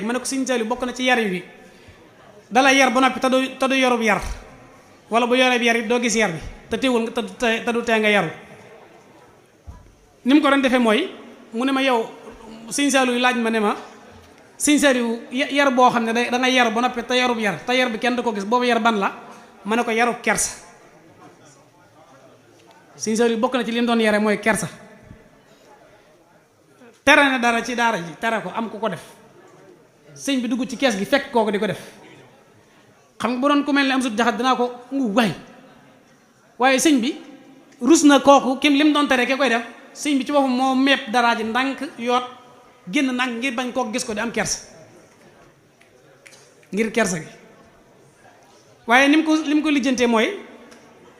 ma ne ko Sëñ Saliou bokk na ci yarin wi dala yar ba noppi te du yorub yar wala bu yoreb yar it doo gis yar bi te teewul te du tee nga yaru ni mu ko doon defee mooy mu ne ma yow Sëñ Saliou laaj ma ne ma Sëñ Saliou yar boo xam ne da nga yar ba noppi te yarub yar te yar bi kenn du ko gis boobu yar ban la ma ne ko yarub kersa. Sëñ Saliou bokk na ci li mu doon yare mooy kersa tere na dara ci daara ji tere ko am ku ko def sëñ bi dugg ci kees gi fekk kooku di ko def xam nga bu doon ku mel ne am sut jaxat dinaa ko waaye sëñ bi rus na kooku kim li mu doon tere ke koy def sëñ bi ci boppam moo mepp daraa ji ndànk yoot génn ndànk ngir bañ koo gis ko di am kersa ngir kersa gi waaye li mu ko lijjantee mooy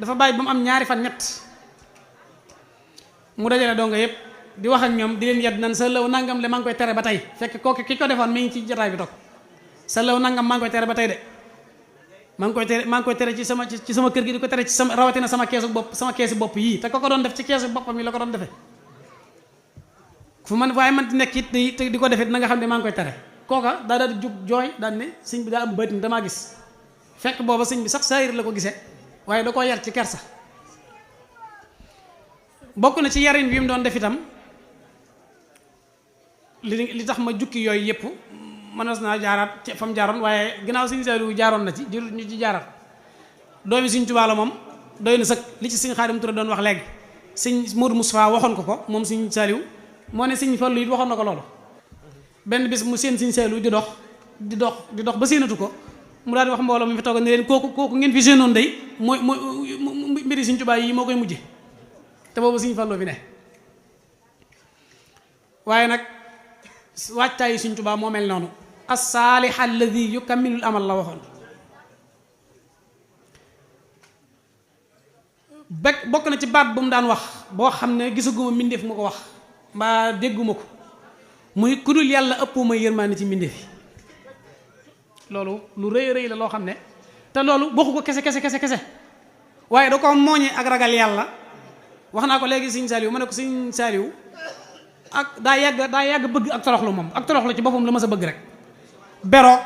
dafa bàyyi ba mu am ñaari fan ñett mu dajale donga yëpp di wax ak ñoom di leen yedd nan sa law nangam le maa ngi koy tere ba tey fekk kooku ki ko defoon mi ngi ci jotaay bi toog sa law nangam maa ngi koy tere ba tey de maa ngi koy tere ci sama kër gi di ko tere ci sama rawatina sama keesu bopp yii te ko doon def ci keesu boppam yi la ko doon defee fu man waaye man di nekk it di ko defee na nga xam ne maa ngi koy tere kooka daa daal di jug jooy daal ne sëñ bi daa am bëtin damaa gis fekk booba sëñ bi sax saayir la ko gisee waaye da koo yar ci kersa bokk na ci yarin bi mu doon def itam li tax ma jukki yooyu yëpp mënees naa jaaraat fa mu jaaroon waaye ginnaaw Sëñ Saliou jaaroon na ci jël ñu ci jaaraat doomi Sëñ Tuubaa la moom doy na sëkk li ci Sëñ Xaadim Touré doon wax léegi Sëñ Modou Moustapha waxoon ko moom Sëñ Saliou moo ne Sëñ Fallu it waxoon na ko loolu benn bis mu seen Sëñ Saliou di dox ba séenatu ko mu daal di wax mbooloo mi fi tooga ne leen kooku ngeen fi séenoon day mooy mbiri Sëñ Tuubaa yi moo koy mujje te boobu Sëñ Fallu fi ne waaye nag wàccaayu Sëñ Tuubaa moo mel noonu as-saalih alladi yukammilul amal la waxoon bokk na ci baat bu mu daan wax boo xam ne gisaguma mbindeef mu ko wax mbaa dégguma ko muy ku dul yàlla ëppuma yërmaande ci mbindeef yi loolu lu rëy rëy la loo xam ne te loolu waxu ko kese waaye da ko mooñee ak ragal yàlla wax naa ko léegi Sëñ Saliou ma ne ko Sëñ Saliou ak daa yàgg bëgg ak toroxlu moom ak toroxlu ci boppam la ma sa bëgg rek bero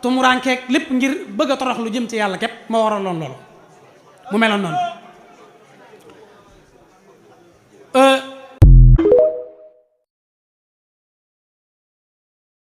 tumuraankeeg lépp ngir bëgg a toroxlu jëm ci yàlla képp ma waraloon loolu mu meloon noonu